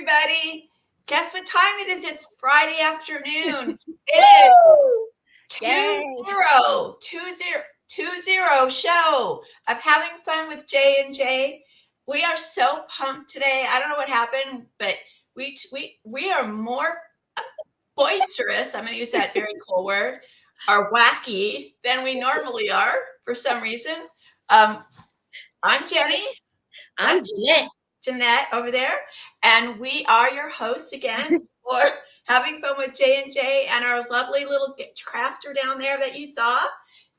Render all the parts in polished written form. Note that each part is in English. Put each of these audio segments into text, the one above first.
everybody. Guess what time it is? It's Friday afternoon. It is 20 show of Having Fun with J&J. We are so pumped today. I don't know what happened, but we are more boisterous. I'm going to use that very cool word, or wacky than we normally are for some reason. I'm Jenny. I'm Jeanette. Jeanette over there, and we are your hosts again for Having Fun with J&J, and our lovely little crafter down there that you saw,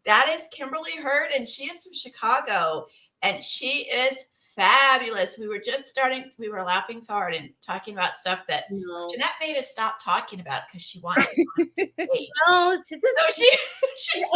that is Kimberly Hurd, and she is from Chicago, and she is fabulous. We were laughing so hard and talking about stuff that Jeanette made us stop talking about because she wants to.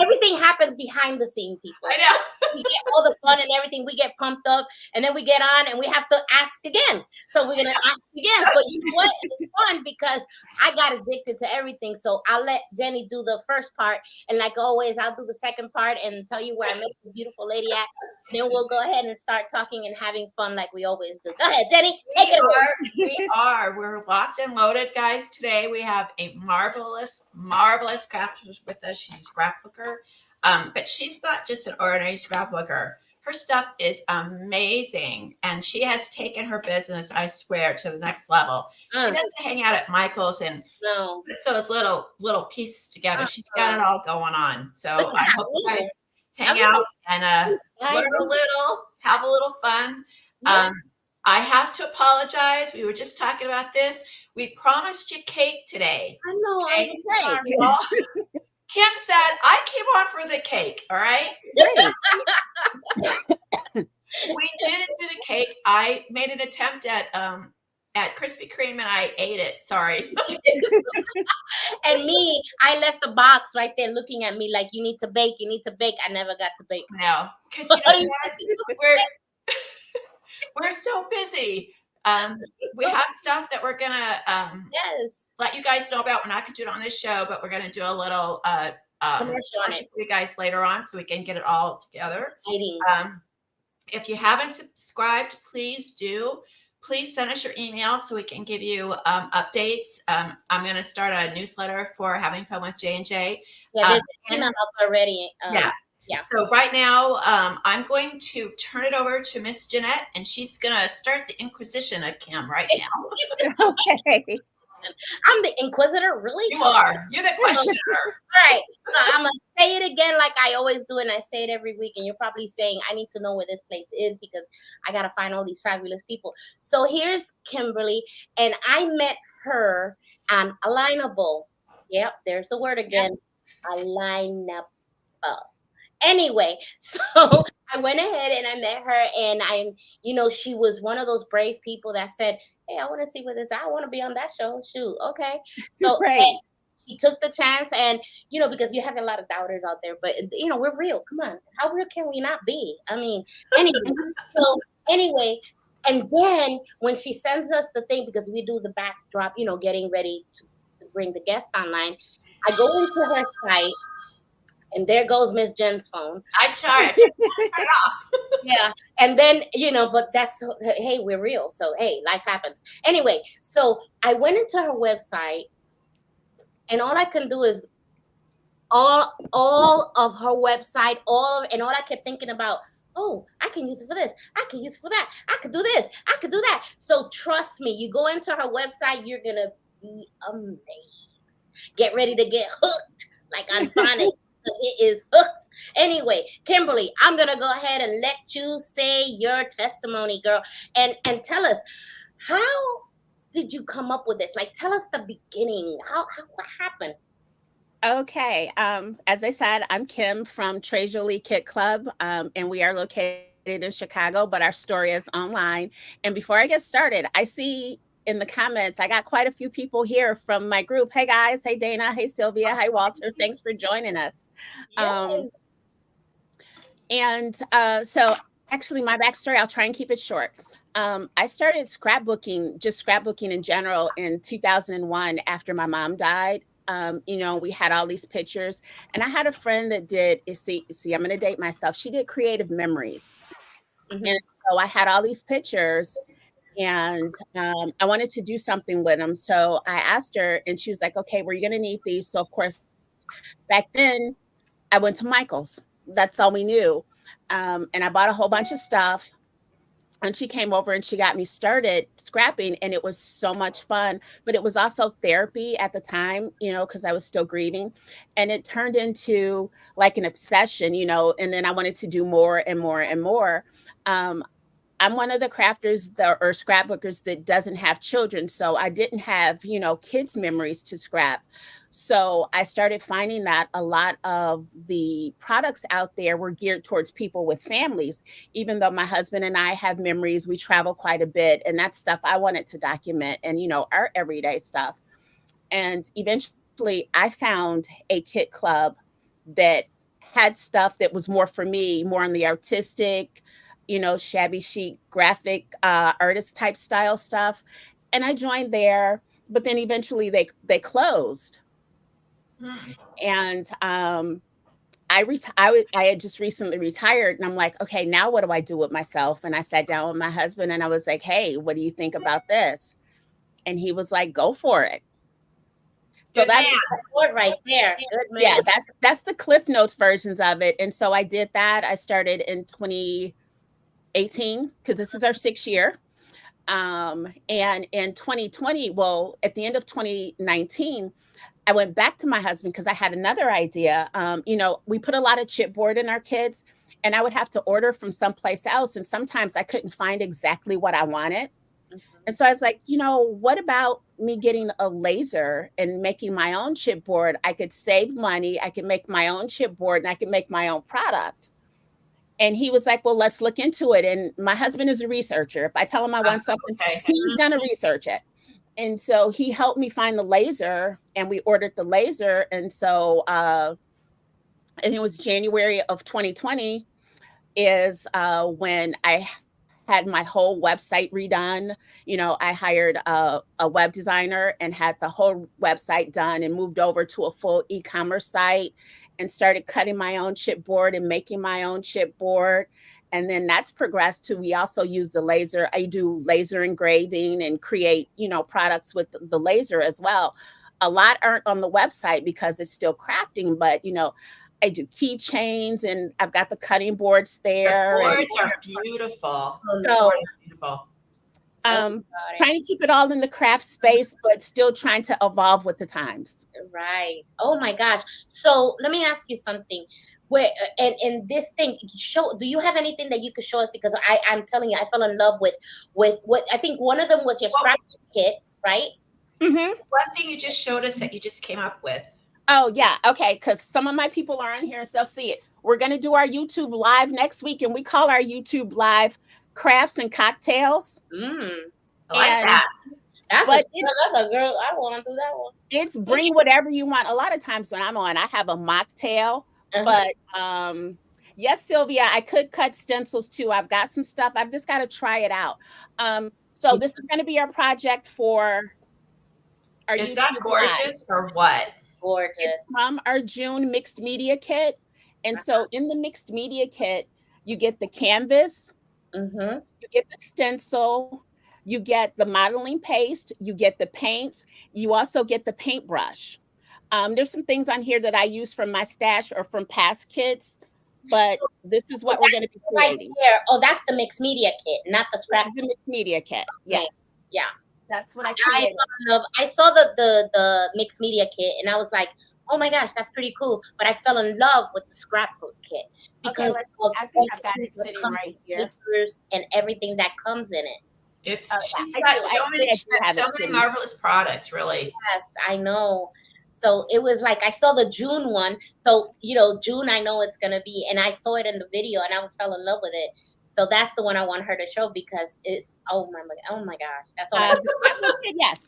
Everything happens behind the scene, people. I know. We get all the fun and everything. We get pumped up, and then we get on, and we have to ask again. So we're gonna ask again. But you know what? It's fun because I got addicted to everything. So I'll let Jenny do the first part, and like always, I'll do the second part and tell you where I met this beautiful lady at. And then we'll go ahead and start talking and having fun like we always do. Go ahead, Jenny. Take it away. We're locked and loaded, guys. Today we have a marvelous crafter with us. She's a scrapbooker. But she's not just an ordinary scrapbooker. Her stuff is amazing. And she has taken her business, I swear, to the next level. She doesn't hang out at Michael's and sews little pieces together. She's got it all going on. So I hope you guys hang out and learn a little, have a little fun. I have to apologize. We were just talking about this. We promised you cake today. I know. Okay? I'm sorry. Kim said, I came on for the cake, all right? We didn't do the cake. I made an attempt at Krispy Kreme, and I ate it. Sorry. And me, I left the box right there looking at me like, you need to bake. I never got to bake. No, because you know what? We're so busy. We have stuff that we're gonna let you guys know about. We're not gonna do it on this show, but we're gonna do a little commercial on it for you guys later on, so we can get it all together. If you haven't subscribed, please do. Please send us your email so we can give you updates. I'm going to start a newsletter for Having Fun with J&J. Yeah, there's an email up already. Yeah. So right now, I'm going to turn it over to Miss Jeanette, and she's going to start the Inquisition of Kim right now. Okay. I'm the Inquisitor, really? You are. You're the questioner. Right. So I'm going to say it again like I always do, and I say it every week, and you're probably saying, I need to know where this place is because I got to find all these fabulous people. So here's Kimberly, and I met her on Alignable. Yep, there's the word again. Alignable. Anyway, so I went ahead and I met her, and she was one of those brave people that said, hey, I want to see what this is. I want to be on that show. Shoot. Okay. So she took the chance, and, because you have a lot of doubters out there, but, we're real. Come on. How real can we not be? I mean, anyway, and then when she sends us the thing, because we do the backdrop, getting ready to bring the guest online, I go into her site. And there goes Miss Jen's phone. I tried to turn it off. Yeah. And then, but hey, we're real. So, hey, life happens. Anyway, so I went into her website, and all I can do is all of her website, and all I kept thinking about, oh, I can use it for this. I can use it for that. I could do this. I could do that. So trust me, you go into her website, you're going to be amazed. Get ready to get hooked like on Phonics. It is hooked. Anyway, Kimberly, I'm gonna go ahead and let you say your testimony, girl, and tell us, how did you come up with this? Like, tell us the beginning. What happened? Okay. As I said, I'm Kim from Trey Jolie Kit Club, and we are located in Chicago, but our store is online. And before I get started, I see in the comments, I got quite a few people here from my group. Hey guys, hey Dana, hey Sylvia, hi Walter. Thanks for joining us. Yes. So actually my backstory, I'll try and keep it short. I started scrapbooking in general in 2001 after my mom died. We had all these pictures, and I had a friend that did, see, I'm going to date myself. She did creative memories. Mm-hmm. And so I had all these pictures and I wanted to do something with them. So I asked her, and she was like, "Okay, well, you're gonna need these." So of course, back then I went to Michael's. That's all we knew, and I bought a whole bunch of stuff. And she came over and she got me started scrapping, and it was so much fun. But it was also therapy at the time, because I was still grieving, and it turned into like an obsession, and then I wanted to do more and more and more. Um, I'm one of the crafters or scrapbookers that doesn't have children. So I didn't have, kids' memories to scrap. So I started finding that a lot of the products out there were geared towards people with families. Even though my husband and I have memories, we travel quite a bit, and that's stuff I wanted to document, and, our everyday stuff. And eventually I found a kit club that had stuff that was more for me, more on the artistic, shabby chic graphic artist type style stuff. And I joined there, but then eventually they closed. And I had just recently retired, and I'm like, okay, now what do I do with myself? And I sat down with my husband and I was like, hey, what do you think about this? And he was like, go for it. So that's word right there. Good man. Yeah, that's the Cliff Notes versions of it. And so I did that. I started in 2018 because this is our 6th year. And in 2020, well, at the end of 2019, I went back to my husband because I had another idea. We put a lot of chipboard in our kits, and I would have to order from someplace else. And sometimes I couldn't find exactly what I wanted. And so I was like, what about me getting a laser and making my own chipboard? I could save money. I could make my own chipboard, and I could make my own product. And he was like, well, let's look into it. And my husband is a researcher. If I tell him I want something, he's going to research it. And so he helped me find the laser, and we ordered the laser. And so, and it was January of 2020 is when I had my whole website redone. I hired a web designer and had the whole website done, and moved over to a full e-commerce site and started cutting my own chipboard and making my own chipboard. And then that's progressed to, we also use the laser. I do laser engraving and create, products with the laser as well. A lot aren't on the website because it's still crafting, but, I do keychains, and I've got the cutting boards there. The boards are beautiful. So, trying to keep it all in the craft space, but still trying to evolve with the times. Right. Oh my gosh. So let me ask you something. Where and this thing, do you have anything that you could show us? Because I'm telling you, I fell in love with what I think one of them was your scrapbook kit, right? Mm-hmm. One thing you just showed us that you just came up with. Oh, yeah. Okay. Because some of my people are on here and they'll see it. We're going to do our YouTube live next week, and we call our YouTube live Crafts and Cocktails. I like that. That's a girl. I want to do that one. It's bring whatever you want. A lot of times when I'm on, I have a mocktail. But yes, Sylvia, I could cut stencils too. I've got some stuff. I've just got to try it out. So this is going to be our project for our Is YouTube that gorgeous live. or what? Gorgeous. It's from our June mixed media kit. And so in the mixed media kit, you get the canvas, you get the stencil, you get the modeling paste, you get the paints, you also get the paintbrush. There's some things on here that I use from my stash or from past kits, but this is what we're going to be creating. Right here. Oh, that's the mixed media kit, not the scrap. The mixed media kit. Yes. Yeah. That's what I created. I saw the mixed media kit, and I was like, oh my gosh, that's pretty cool. But I fell in love with the scrapbook kit because I think I've got it sitting right here. And everything that comes in it. She's got so many marvelous products, really. Yes, I know. So it was like I saw the June one. So June, I know it's gonna be, and I saw it in the video, and I fell in love with it. So that's the one I want her to show because it's oh my gosh, that's all. Yes.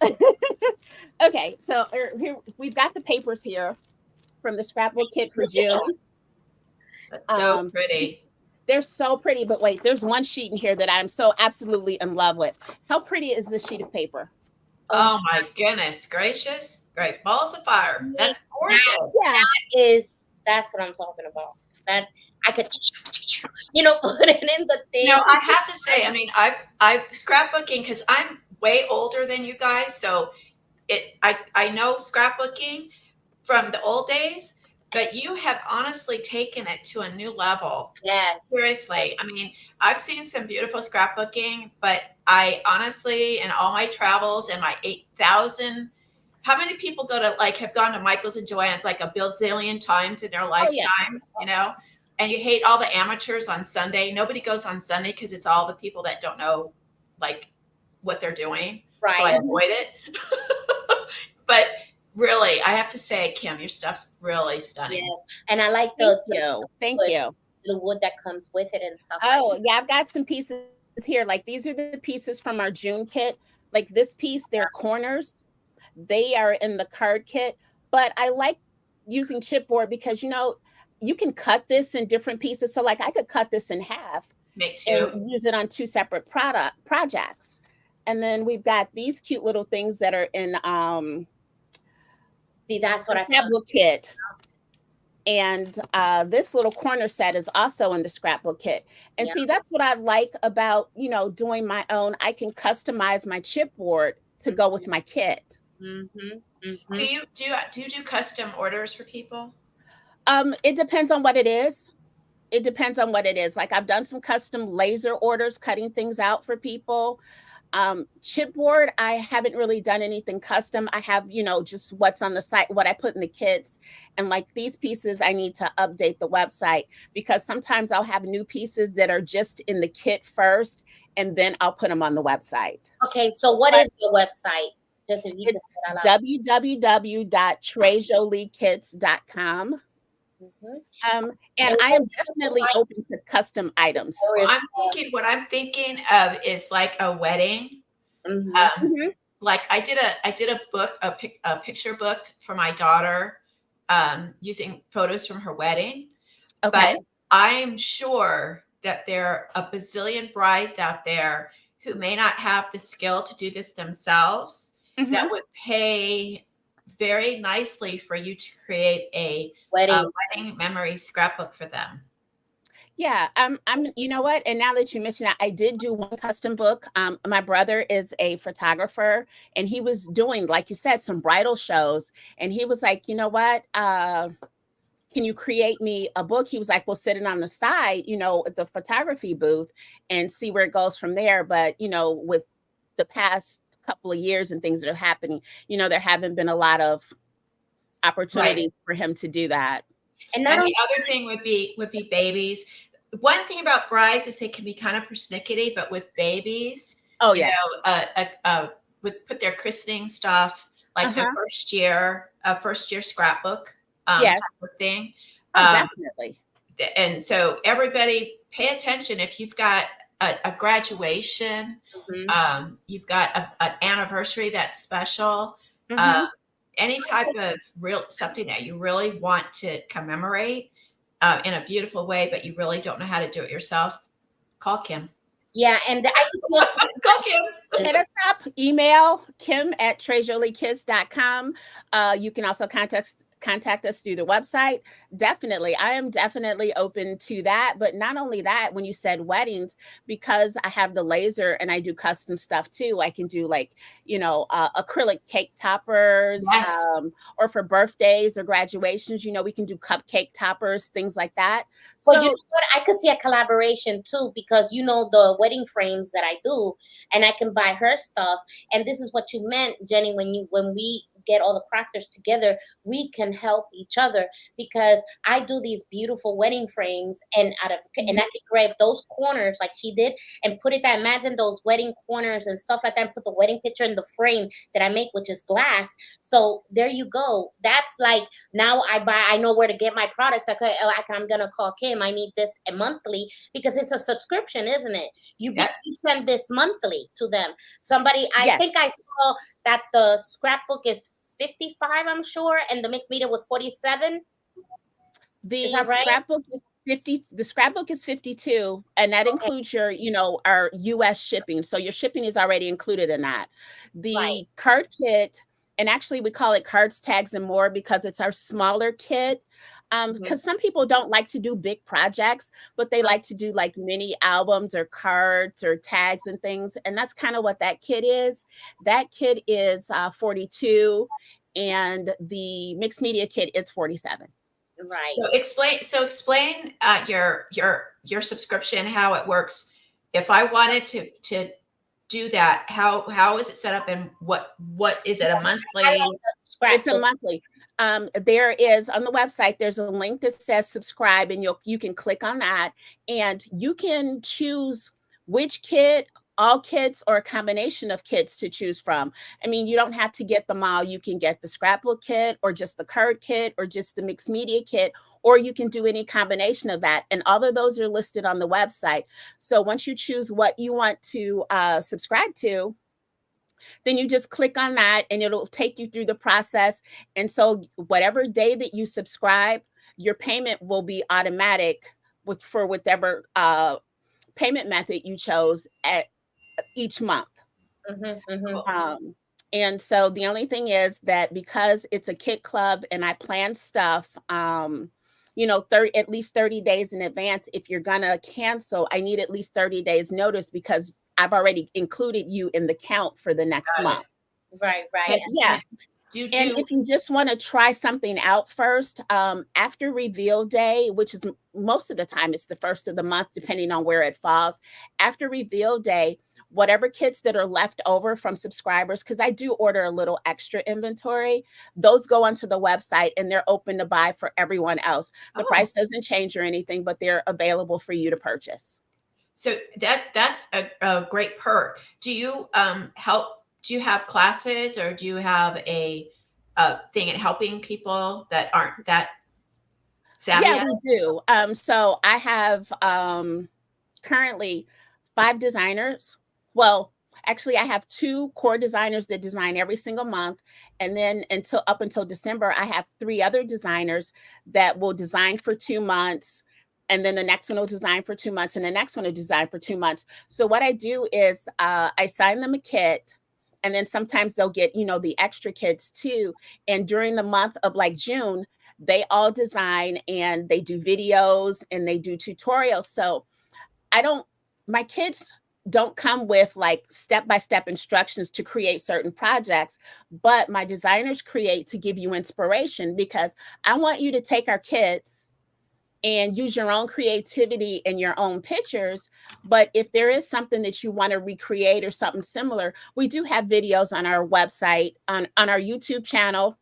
Okay, so here we've got the papers here from the scrapbook kit for June. So pretty. They're so pretty, but wait, there's one sheet in here that I'm so absolutely in love with. How pretty is this sheet of paper? Oh my goodness gracious! Great balls of fire. That's gorgeous. Yeah, that's what I'm talking about. that I could, put it in the thing. No, I have to say, I mean, I've scrapbooking because I'm way older than you guys, so I know scrapbooking from the old days, but you have honestly taken it to a new level. Yes. Seriously, I mean, I've seen some beautiful scrapbooking, but I honestly, in all my travels and my 8,000, how many people have gone to Michael's and Joann's like a bazillion times in their lifetime, And you hate all the amateurs on Sunday. Nobody goes on Sunday because it's all the people that don't know like what they're doing. Right. So I avoid it. But really, I have to say, Kim, your stuff's really stunning. Yes. And I like Thank you. The wood that comes with it and stuff. Oh, yeah, I've got some pieces here. Like these are the pieces from our June kit. Like this piece, they're corners. They are in the card kit, but I like using chipboard because you can cut this in different pieces. So like I could cut this in half. Me too. And use it on 2 separate projects. And then we've got these cute little things that are in see, that's what I scrapbook kit. And this little corner set is also in the scrapbook kit. And see, that's what I like about, doing my own. I can customize my chipboard to go with my kit. Mm-hmm. Mm-hmm. Do you do custom orders for people? It depends on what it is. It depends on what it is. Like I've done some custom laser orders, cutting things out for people. Chipboard, I haven't really done anything custom. I have, just what's on the site, what I put in the kits. And like these pieces, I need to update the website because sometimes I'll have new pieces that are just in the kit first, and then I'll put them on the website. Okay, so what is your website? Just if you it's www.trejoliekits.com. Mm-hmm. And I am definitely open to custom items. What I'm thinking of is like a wedding. Mm-hmm. Like I did a book, a picture book for my daughter, using photos from her wedding. Okay. But I'm sure that there are a bazillion brides out there who may not have the skill to do this themselves, that would pay very nicely for you to create a wedding memory scrapbook for them. Yeah, you know what? And now that you mention that, I did do one custom book. My brother is a photographer, and he was doing, like you said, some bridal shows. And he was like, you know what? Can you create me a book? He was like, we'll sit it on the side, at the photography booth and see where it goes from there. But, with the past couple of years and things that are happening, there haven't been a lot of opportunities for him to do that. And the other thing would be babies. One thing about brides is they can be kind of persnickety, but with babies, would put their christening stuff, like their first year scrapbook type of thing. Definitely. And so everybody pay attention. If you've got a graduation, you've got an anniversary that's special, any type of something that you really want to commemorate in a beautiful way, but you really don't know how to do it yourself, call Kim. Yeah, and I just want call Kim. Hit us up, email kim@trejoliekits.com. You can also contact us through the website. Definitely. I am definitely open to that. But not only that, when you said weddings, because I have the laser and I do custom stuff too, I can do acrylic cake toppers, or for birthdays or graduations, we can do cupcake toppers, things like that. Well, you know what? I could see a collaboration too, because the wedding frames that I do, and I can buy her stuff. And this is what you meant, Jenny, when we get all the crafters together, we can help each other, because I do these beautiful wedding frames, and I can grab those corners like she did and put it there. Imagine those wedding corners and stuff like that, and put the wedding picture in the frame that I make, which is glass. So there you go. That's like, now I know where to get my products. Okay, I'm gonna call Kim. I need this monthly, because it's a subscription, isn't it? You send this monthly to them. I think I saw that the scrapbook is $55, I'm sure, and the mixed media was $47. The scrapbook is $50. The scrapbook is $52, and that includes your, our US shipping. So your shipping is already included in that. The card kit, and actually we call it cards, tags, and more, because it's our smaller kit. Because some people don't like to do big projects, but they like to do like mini albums or cards or tags and things. And that's kind of what that kit is. That kit is 42, and the mixed media kit is 47. Right. So explain your subscription, how it works. If I wanted to do that, how is it set up, and what is it, a monthly? It's a monthly. There is on the website, there's a link that says subscribe, and you can click on that, and you can choose which kit, all kits, or a combination of kits to choose from. I mean, you don't have to get them all. You can get the scrapbook kit, or just the card kit, or just the mixed media kit, or you can do any combination of that. And all of those are listed on the website. So once you choose what you want to subscribe to, then you just click on that and it'll take you through the process. And so whatever day that you subscribe, your payment will be automatic for whatever payment method you chose at each month. And so the only thing is that because it's a kit club and I plan stuff, at least 30 days in advance. If you're gonna cancel, I need at least 30 days notice, because I've already included you in the count for the next month. Right. Yeah. And if you just want to try something out first, after reveal day, which is most of the time, it's the first of the month, depending on where it falls. After reveal day, whatever kits that are left over from subscribers, because I do order a little extra inventory, those go onto the website and they're open to buy for everyone else. The price doesn't change or anything, but they're available for you to purchase. So that's a great perk. Do you do you have classes, or do you have a thing in helping people that aren't that savvy? Yeah, we do. So I have currently 5 designers. Well, actually, I have 2 core designers that design every single month. And then up until December, I have 3 other designers that will design for 2 months. And then the next one will design for 2 months, and the next one will design for 2 months. So what I do is I assign them a kit, and then sometimes they'll get, the extra kits too. And during the month of like June, they all design and they do videos and they do tutorials. So my kids don't come with like step-by-step instructions to create certain projects, but my designers create to give you inspiration, because I want you to take our kits and use your own creativity and your own pictures. But if there is something that you want to recreate or something similar, we do have videos on our website, on our YouTube channel.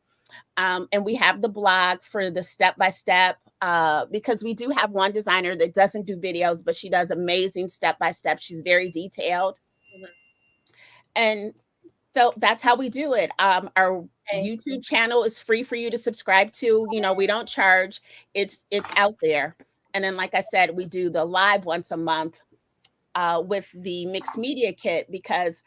And we have the blog for the step-by-step, because we do have one designer that doesn't do videos, but she does amazing step-by-step. She's very detailed. And so that's how we do it. Our YouTube channel is free for you to subscribe to. We don't charge. It's out there. And then, like I said, we do the live once a month with the mixed media kit, because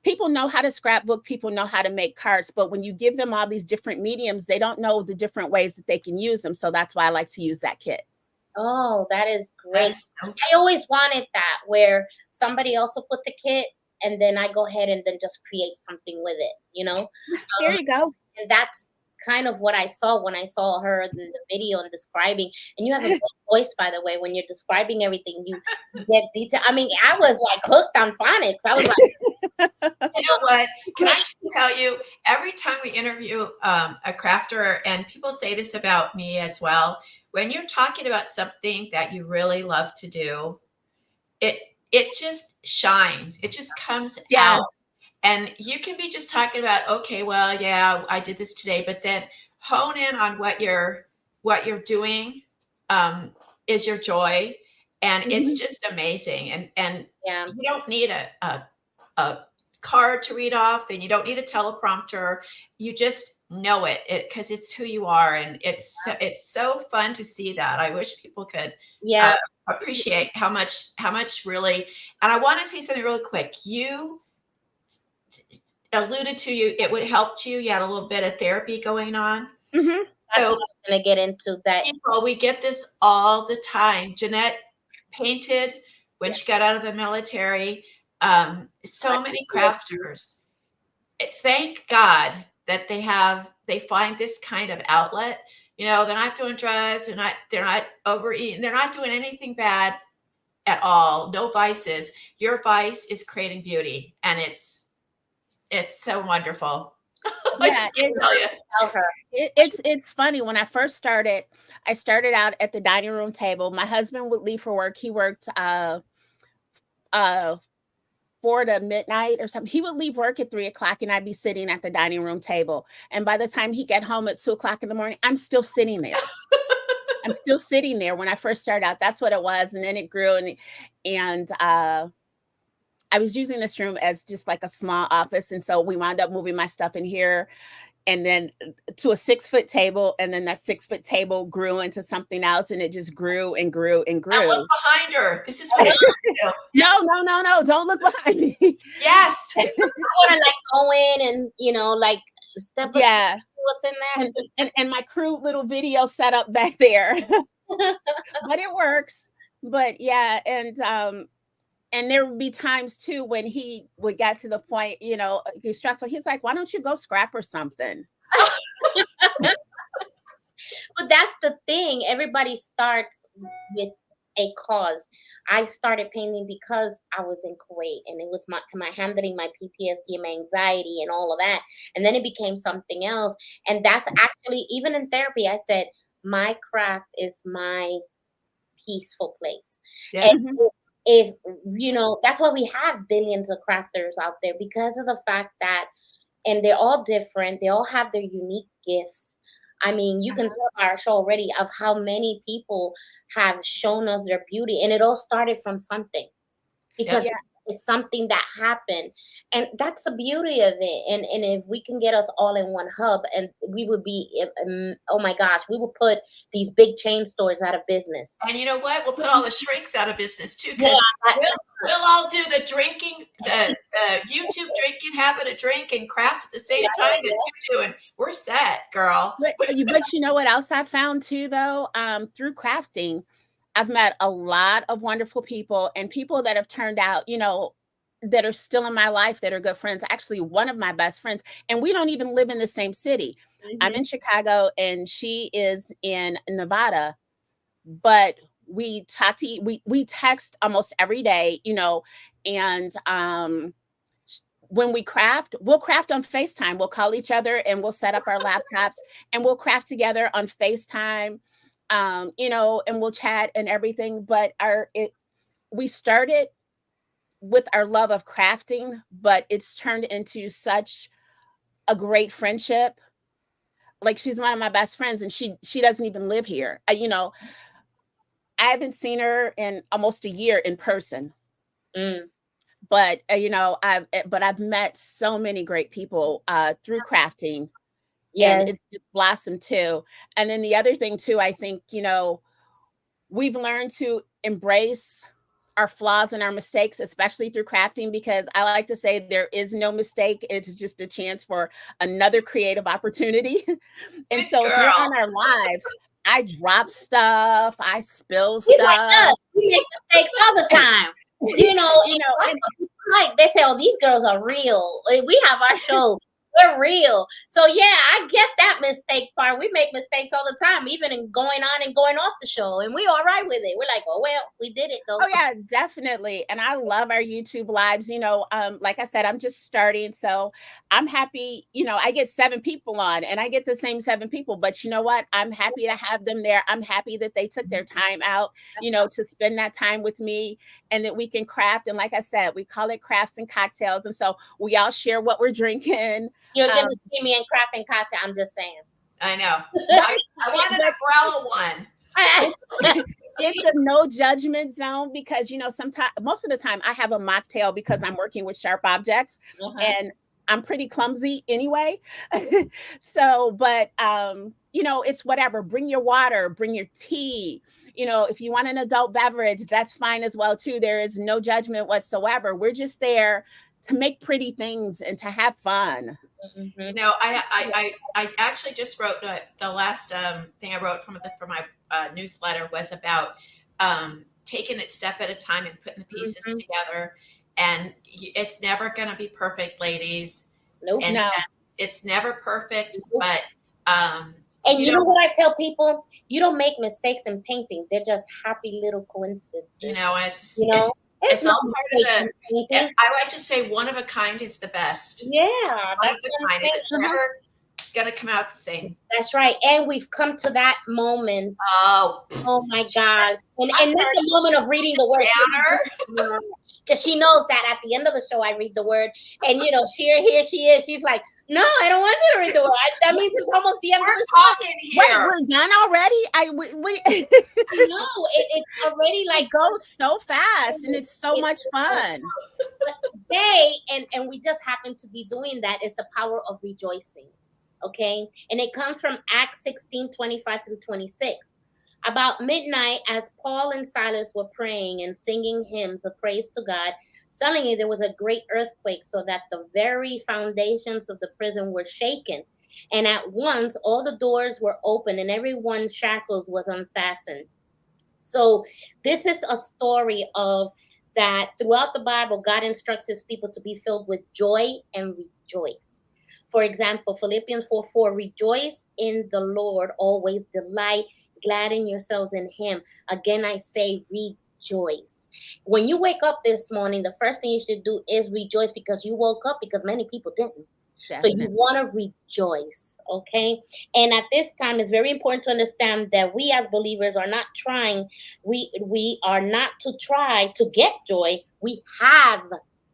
people know how to scrapbook, people know how to make cards, but when you give them all these different mediums, they don't know the different ways that they can use them. So that's why I like to use that kit. Oh, that is great. I always wanted that, where somebody also put the kit, and then I go ahead and then just create something with it, There you go. And that's kind of what I saw when I saw her in the video and describing. And you have a good voice, by the way, when you're describing everything, you get detail. I mean, I was like hooked on phonics. I was like, you know what? Can I just tell you, every time we interview a crafter, and people say this about me as well, when you're talking about something that you really love to do, it just shines. It just comes out. And you can be just talking about, okay, well, yeah, I did this today, but then hone in on what you're doing is your joy. And it's just amazing. And you don't need a card to read off, and you don't need a teleprompter. You just know it because it's who you are. And it's so fun to see that. I wish people could appreciate how much really. And I want to say something really quick. You alluded to it would help you. You had a little bit of therapy going on. That's what I was going to get into. That people, we get this all the time. Jeanette painted when she got out of the military. So many crafters. Thank God that they find this kind of outlet. You know, they're not doing drugs. They're not overeating. They're not doing anything bad at all. No vices. Your vice is creating beauty, and it's so wonderful. I Yeah, just can't tell you. Tell her. it's funny. When I first started, I started out at the dining room table. My husband would leave for work. He worked uh 4 to midnight or something. He would leave work at 3 o'clock and I'd be sitting at the dining room table. And by the time he get home at 2 o'clock in the morning, I'm still sitting there. I'm still sitting there. When I first started out, that's what it was. And then it grew, and I was using this room as just like a small office. And so we wound up moving my stuff in here, and then to a 6-foot table. And then that 6-foot table grew into something else, and it just grew and grew and Now grew. look behind her. This is what I do. No, don't look behind me. Yes. I want to like go in and, you know, like step up Yeah. what's in there. And my crude little video setup back there. But it works. But yeah, and there would be times too when he would get to the point, you know, he's stressful. He's like, why don't you go scrap or something? But that's the thing. Everybody starts with a cause. I started painting because I was in Kuwait, and it was my handling my PTSD and my anxiety and all of that. And then it became something else. And that's actually, even in therapy, I said, my craft is my peaceful place. Yeah. And if you know, that's why we have billions of crafters out there, because of the fact that, and they're all different, they all have their unique gifts. I mean, you can tell our show already of how many people have shown us their beauty, and it all started from something, because Yeah. it's something that happened, and that's the beauty of it. And if we can get us all in one hub, and we would be, oh my gosh, we will put these big chain stores out of business. And you know what? We'll put all the shrinks out of business too, Yeah, because we'll all do the drinking, the YouTube drinking, having a drink and craft at the same time that you're doing. We're set, girl. But you know what else I found too, though? Through crafting, I've met a lot of wonderful people, and people that have turned out, you know, that are still in my life, that are good friends. Actually, one of my best friends, and we don't even live in the same city. I'm in Chicago and she is in Nevada, but we talk to we text almost every day, you know, and when we craft, we'll craft on FaceTime. We'll call each other and we'll set up our laptops and we'll craft together on FaceTime. You know, and we'll chat and everything. But we started with our love of crafting, but it's turned into such a great friendship. Like, she's one of my best friends, and she doesn't even live here. You know, I haven't seen her in almost a year in person. But you know, I've met so many great people through crafting. Yes. And it's just blossomed too. And then the other thing too, I think, you know, we've learned to embrace our flaws and our mistakes, especially through crafting, because I like to say there is no mistake. It's just a chance for another creative opportunity. And so if you're on our lives, I drop stuff, I spill He's stuff. like us. We make mistakes all the time. You know, like they say, oh, these girls are real. We have our show. We're real. So yeah, I get that mistake part. We make mistakes all the time, even in going on and going off the show. And we all right with it. We're like, oh well, we did it though. Oh yeah, definitely. And I love our YouTube lives. You know, like I said, I'm just starting. So I'm happy, you know, I get 7 people on and I get the same 7 people. But you know what? I'm happy to have them there. I'm happy that they took their time out, you know, to spend that time with me, and that we can craft. And like I said, we call it crafts and cocktails. And so we all share what we're drinking. You're gonna see me in craft and cocktail. I'm just saying. I know. I want an umbrella one. It's a no judgment zone, because you know, most of the time I have a mocktail because I'm working with sharp objects, and I'm pretty clumsy anyway. So, but you know, it's whatever. Bring your water, bring your tea. You know, if you want an adult beverage, that's fine as well too. There is no judgment whatsoever. We're just there to make pretty things and to have fun. No, I actually just wrote the last thing I wrote for my newsletter was about taking it step at a time and putting the pieces together. And it's never going to be perfect, ladies. Nope. And it's never perfect, but And You you know know, what I tell people? You don't make mistakes in painting. They're just happy little coincidences. you know, it's You know, it's it's no all part mistake of in the. painting. I like to say one of a kind is the best. Yeah, One that's of the what I'm kind, and saying. it's never gonna come out the same. That's right. And we've come to that moment. Oh, Oh my gosh. And I'm not sorry, the moment of reading the word. Banner. Because she knows that at the end of the show I read the word. And you know, here she is. She's like, no, I don't want you to read the word. That means it's almost the end of We're the show. talking Wait, here. we're done already? We No, it's already like it goes so fast and it's so much fun. But today, and we just happen to be doing that, is the power of rejoicing. Okay. And it comes from Acts 16:25 through 26. About midnight, as Paul and Silas were praying and singing hymns of praise to God, suddenly there was a great earthquake, so that the very foundations of the prison were shaken. And at once all the doors were open and everyone's shackles was unfastened. So this is a story of that throughout the Bible, God instructs his people to be filled with joy and rejoice. For example, Philippians 4:4, rejoice in the Lord, always delight, gladden yourselves in him. Again, I say rejoice. When you wake up this morning, the first thing you should do is rejoice, because you woke up, because many people didn't. So you Definitely. want to rejoice, okay? And at this time, it's very important to understand that we as believers are not trying, we are not to try to get joy. We have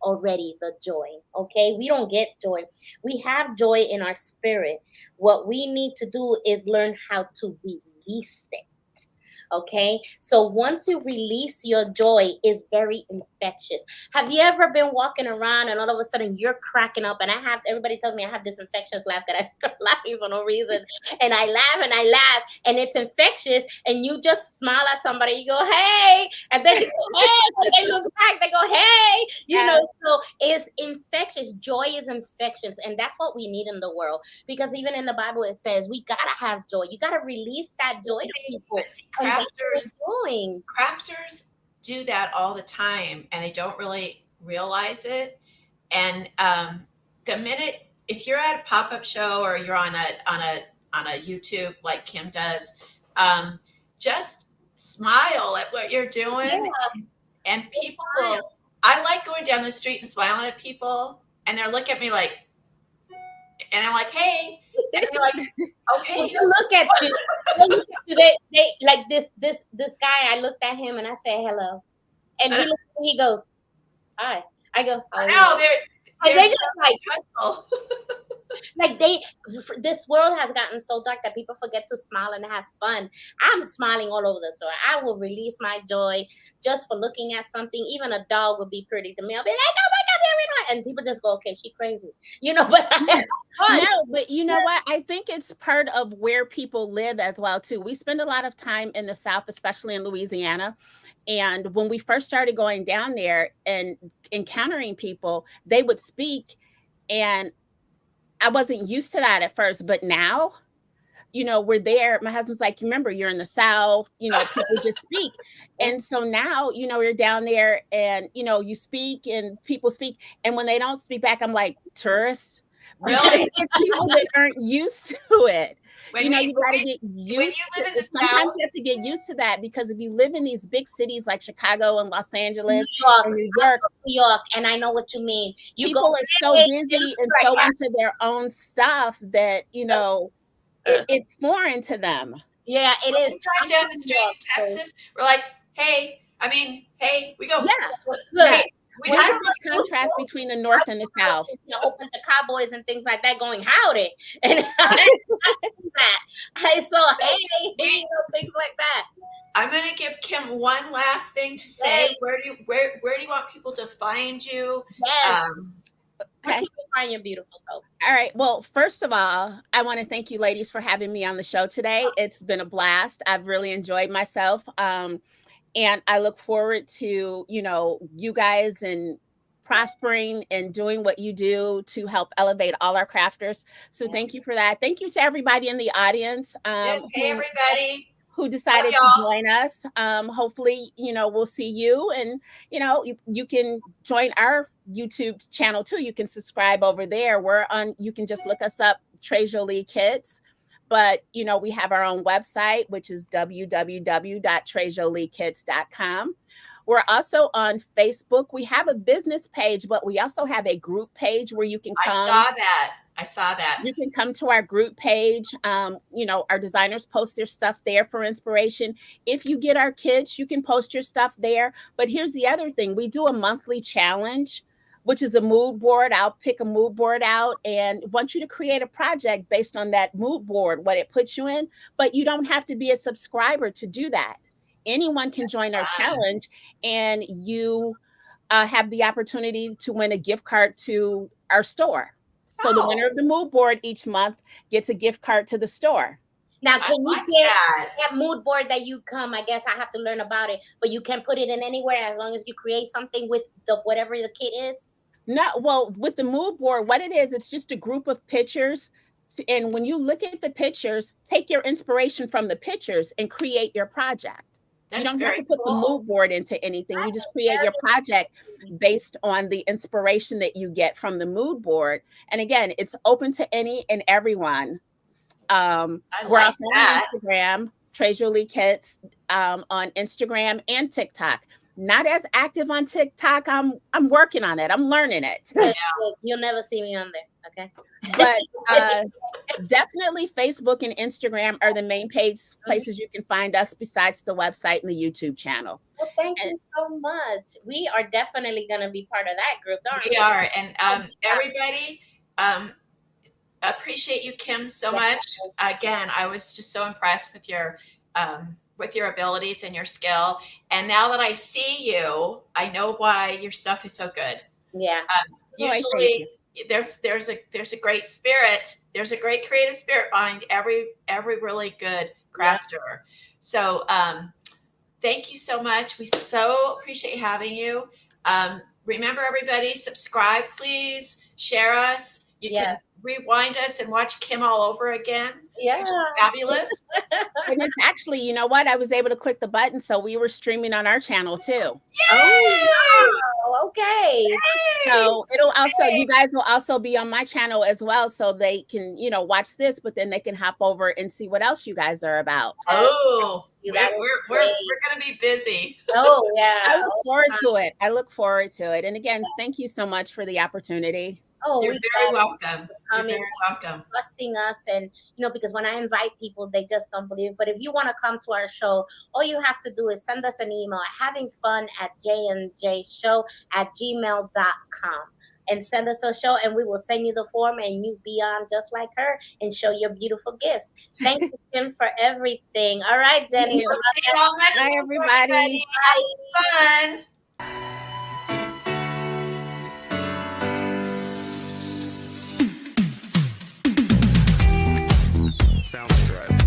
already the joy, okay? We don't get joy. We have joy in our spirit. What we need to do is learn how to release it. Okay, so once you release your joy, it's very infectious. Have you ever been walking around and all of a sudden you're cracking up? And everybody tells me I have this infectious laugh that I start laughing for no reason, and I laugh, and it's infectious. And you just smile at somebody, you go hey, and then you go hey, and they look back, they go hey, you know. So it's infectious. Joy is infectious, and that's what we need in the world. Because even in the Bible it says we gotta have joy. You gotta release that joy to people. But see, And that's what we're doing. crafters do that all the time, and they don't really realize it. And the minute, if you're at a pop-up show or you're on a YouTube like Kim does, just smile at what you're doing, Yeah. and people will. I like going down the street and smiling at people, and they're looking at me like, and I'm like, hey, and they're like, okay. Well, they look at you. They look at you. They like this guy. I looked at him and I said hello, and he goes, hi. I go, how are you? No, And they're they just like stressful. like this world has gotten so dark that people forget to smile and have fun. I'm smiling all over the store. I will release my joy just for looking at something. Even a dog would be pretty to me. I'll be like, oh my God, and people just go, okay, she crazy, you know. But No, but you know what? I think it's part of where people live as well too. We spend a lot of time in the South, especially in Louisiana. And when we first started going down there and encountering people, they would speak, and I wasn't used to that at first, but now, you know, we're there. My husband's like, remember, you're in the South, you know, people just speak. And so now, you know, you're down there and, you know, you speak and people speak. And when they don't speak back, I'm like, tourists. Really? It's people that aren't used to it. When you know, we- you got to when- get when used you to live in it. the Sometimes South- you have to get used to that, because if you live in these big cities like Chicago and Los Angeles and New York, New York, and I know what you mean. You people go, are so hey, busy and right, so yeah. into their own stuff that, you know, it's foreign to them. Yeah, it is. We drive down the street in Texas, we're like, hey, we go. Yeah. Look, Yeah. We, There's I a don't big contrast between the North and the South. A whole bunch of cowboys and things like that going howdy, and I saw hey, you know, things like that. I'm gonna give Kim one last thing to say. Yes. Where do you want people to find you? Yes, Okay. where can you find your beautiful self? All right. Well, first of all, I want to thank you ladies for having me on the show today. It's been a blast. I've really enjoyed myself. And I look forward to, you know, you guys and prospering and doing what you do to help elevate all our crafters. So thank you for that. Thank you to everybody in the audience. Yes, hey everybody. Who decided Love to join us. Hopefully, you know, we'll see you, and, you know, you can join our YouTube channel too. You can subscribe over there. You can just look us up, Trey Jolie Kids. But, you know, we have our own website, which is www.trejoliekids.com. We're also on Facebook. We have a business page, but we also have a group page where you can come. I saw that. You can come to our group page. You know, our designers post their stuff there for inspiration. If you get our kids, you can post your stuff there. But here's the other thing. We do a monthly challenge, which is a mood board. I'll pick a mood board out and want you to create a project based on that mood board, what it puts you in. But you don't have to be a subscriber to do that. Anyone can join our challenge, and you have the opportunity to win a gift card to our store. So the winner of the mood board each month gets a gift card to the store. Now, can you get that mood board that you come? I guess I have to learn about it, but you can put it in anywhere as long as you create something with whatever the kit is. No, well, with the mood board, what it is, it's just a group of pictures. And when you look at the pictures, take your inspiration from the pictures and create your project. You don't have to put the mood board into anything. You just create your project based on the inspiration that you get from the mood board. And again, it's open to any and everyone. We're also on Instagram, Trejolie Kids, on Instagram and TikTok. Not as active on TikTok. I'm working on it. I'm learning it. You'll never see me on there. Okay. But definitely Facebook and Instagram are the main places you can find us besides the website and the YouTube channel. Well, thank you so much. We are definitely going to be part of that group, aren't we? We are. And everybody, appreciate you, Kim, so much. Again, I was just so impressed with your abilities and your skill. And now that I see you, I know why your stuff is so good. Yeah. Usually there's a great spirit. There's a great creative spirit behind every really good crafter. Yeah. So thank you so much. We so appreciate having you. Remember, everybody, subscribe, please. Share us. You can rewind us and watch Kim all over again. Yeah. She's fabulous. And it's actually, you know what? I was able to click the button, so we were streaming on our channel too. Yay! Oh, okay. Yay! So it'll also, you guys will also be on my channel as well, so they can, you know, watch this, but then they can hop over and see what else you guys are about. Oh, we're gonna be busy. Oh yeah. I look forward to it. I look forward to it. And again, thank you so much for the opportunity. Oh, you're very welcome. You're very welcome. Trusting us, and you know, because when I invite people, they just don't believe. But if you want to come to our show, all you have to do is send us an email at havingfun@jnjshow@gmail.com and send us a show, and we will send you the form, and you be on just like her and show your beautiful gifts. Thank you, Kim, for everything. All right, Jenny. We'll see you all next Bye, everybody. Have fun. Soundstripe.